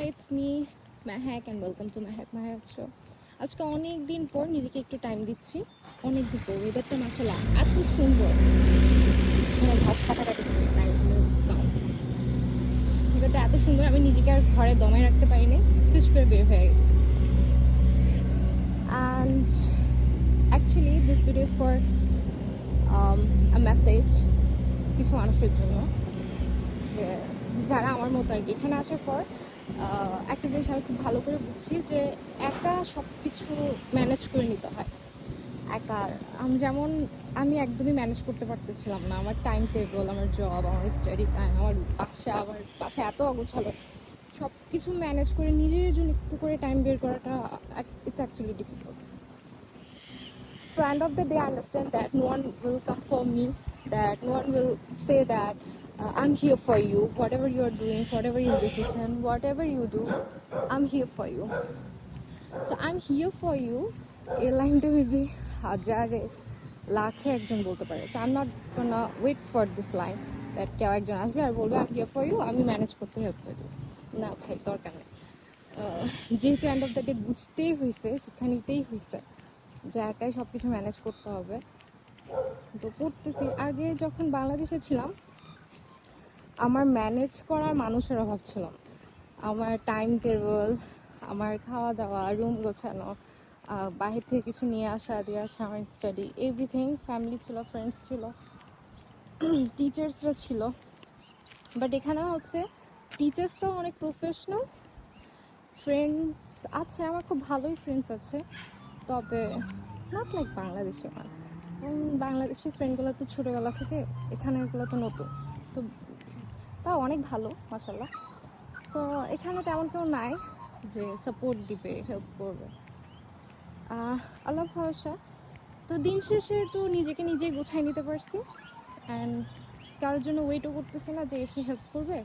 it's me, Mahak, and welcome to Mahak Show. আজকে অনেক দিন পর নিজেকে একটু টাইম দিচ্ছি। অনেক দিন পর ওয়েদারটা মাশাআল্লাহ এত সুন্দর। মানে ঘাস কাটাকাটি হচ্ছে তাই সাউন্ড। ওয়েদারটা এত সুন্দর, আমি নিজেকে আর ঘরে দমে রাখতে পারিনি, খুশ করে বের হয়ে গেছি। And actually this video is for a message কিছু মানুষের জন্য, যে যারা আমার মতো আর কি এখানে আসার পর একটা জিনিস আমি খুব ভালো করে বুঝছি যে একা সব কিছু ম্যানেজ করে নিতে হয়। একার আমি একদমই ম্যানেজ করতে পারতেছিলাম না। আমার টাইম টেবল, আমার জব, আমার স্টাডি টাইম, আমার বাসা এত অগোছালো, সব কিছু ম্যানেজ করে নিজের জন্য একটু করে টাইম বের করাটা it's actually difficult. So end of the day I understand that no one will come for me, that no one will say that I'm here for you, whatever you are doing, whatever your decision, whatever you do, I'm here for you. So I'm here for you, এই লাইনটা maybe হাজারে লাখে একজন বলতে পারে। So I'm not gonna wait for this line that কেউ একজন আসবে আর বলবে I'm here for you, আমি ম্যানেজ করতে হেল্প করে দেবো। না ভাই, দরকার নেই। যেহেতু এন্ড অফ দ্য ডে বুঝতেই হয়েছে, শিক্ষা নিতেই হয়েছে যে একাই সব কিছু ম্যানেজ করতে হবে, তো করতেছি। আগে যখন বাংলাদেশে ছিলাম আমার ম্যানেজ করার মানুষের অভাব ছিল। আমার টাইম টেবল, আমার খাওয়া দাওয়া, রুম গোছানো, বাহির থেকে কিছু নিয়ে আসা দিয়ে আসা, আমার স্টাডি, এভরিথিং, ফ্যামিলি ছিল, ফ্রেন্ডস ছিল, টিচার্সরা ছিল। বাট এখানে হচ্ছে টিচার্সরাও অনেক প্রফেশনাল, ফ্রেন্ডস আছে, আমার খুব ভালোই ফ্রেন্ডস আছে, তবে নট লাইক বাংলাদেশে। বাংলাদেশের ফ্রেন্ডগুলো তো ছোটোবেলা থেকে, এখানেরগুলো তো নতুন, তো তাও অনেক ভালো মাশাআল্লাহ। তো এখানে তেমন কেউ নাই যে সাপোর্ট দিবে, হেল্প করবে, আল্লাহ ভরসা। তো দিন শেষে তো নিজেকে নিজেই গুছাই নিতে পারছি, অ্যান্ড কারোর জন্য ওয়েটও করতেছি না যে এসে হেল্প করবে,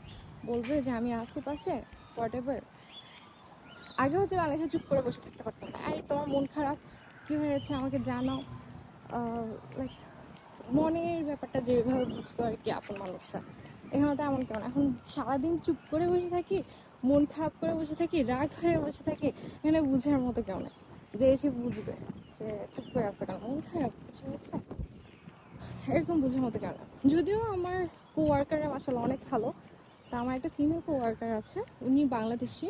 বলবে যে আমি আসি পাশে, হোয়াট এভার। আগে হচ্ছে বাংলাদেশে চুপ করে বসে থাকতে পারতাম না, এই তোমার মন খারাপ, কী হয়েছে আমাকে জানাও, লাইক মনের ব্যাপারটা যেভাবে বুঝতো আর কি আপন মানুষরা। এখানে তো এমন কেমন, এখন সারাদিন চুপ করে বসে থাকি, মন খারাপ করে বসে থাকি, রাগ হয়ে বসে থাকি, এখানে বুঝার মতো কেউ নেই যে এসে বুঝবে যে চুপ করে আসছে কেন, মন খারাপ কিছু হয়েছে, এরকম বুঝার মতো কেউ নেই। যদিও আমার কোওয়ার্কাররা মাশাআল্লাহ অনেক ভালো। তা আমার একটা ফিমেল কোওয়ার্কার আছে, উনি বাংলাদেশি।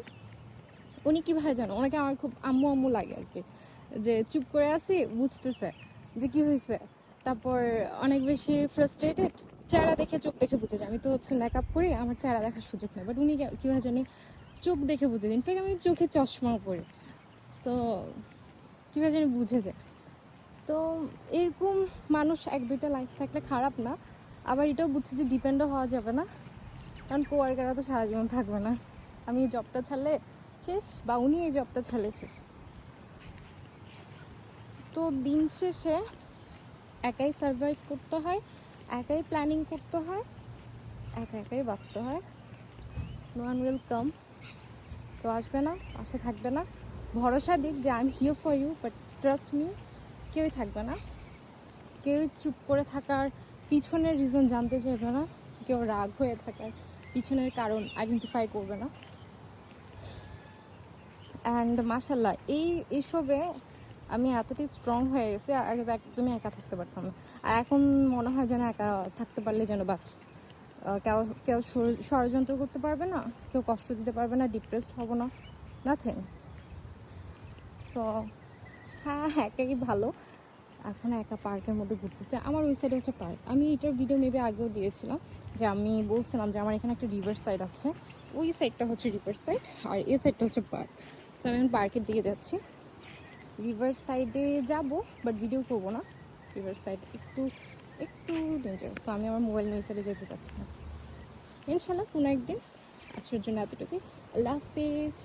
উনি কীভাবে জানো, ওনাকে আমার খুব আম্মু আম্মু লাগে আর কি, যে চুপ করে আসি বুঝতেছে যে কী হয়েছে, তারপর অনেক বেশি ফ্রাস্ট্রেটেড, চেহারা দেখে চোখ দেখে বুঝে যায়। আমি তো হচ্ছে মেকআপ করি, আমার চেহারা দেখার সুযোগ নেই, বাট উনি কীভাবে জানি চোখ দেখে বুঝে যায়। ইনফ্যাক্ট আমি চোখে চশমাও পরি, সো কীভাবে জানি বুঝে যায়। তো এরকম মানুষ এক দুইটা লাইফ থাকলে খারাপ না, আবার এটাও বুঝছে যে ডিপেন্ডও হওয়া যাবে না, কারণ কোয়ার্কাররা তো সারা জীবন থাকবে না। আমি এই জবটা ছাড়লে শেষ, বা উনি এই জবটা ছাড়লে শেষ। তো দিন শেষে একাই সার্ভাইভ করতে হয়, একাই প্ল্যানিং করতে হয়, একাই বাঁচতে হয়। নো ওয়ান উইল কাম, কেউ আসবে না, পাশে থাকবে না, ভরসা দিক যে I am here for you, but trust me, কেউই থাকবে না। কেউ চুপ করে থাকার পিছনের রিজন জানতে চাইবে না, কেউ রাগ হয়ে থাকার পিছনের কারণ আইডেন্টিফাই করবে না। অ্যান্ড মাশাআল্লাহ এইসবে আমি এতটাই স্ট্রং হয়ে গেছি, আগে তো একদমই একা থাকতে পারতাম না, আর এখন মনে হয় যেন একা থাকতে পারলে যেন বাঁচি। কেউ কেউ ষড়যন্ত্র করতে পারবে না, কেউ কষ্ট দিতে পারবে না, ডিপ্রেসড হব না, নাথিং। সো হ্যাঁ, একাই ভালো। এখন একা পার্কের মধ্যে ঘুরতেছে, আমার ওই সাইডে হচ্ছে পার্ক। আমি এটার ভিডিও মেবি আগেও দিয়েছিলাম, যে আমি বলছিলাম যে আমার এখানে একটা রিভার সাইড আছে, ওই সাইডটা হচ্ছে রিভার সাইড, আর এই সাইডটা হচ্ছে পার্ক। তো আমি এখন পার্কের দিকে যাচ্ছি। রিভার সাইডে যাব, বাট ভিডিও করবো না, রিভার সাইড একটু একটু ডেঞ্জারাস, তো আমি আমার মোবাইল নিয়ে সাইডে যেতে চাচ্ছি না। ইনশাল্লাহ কোনো একদিন। আজকের জন্য এতটুকুই, আল্লাহ হাফিজ।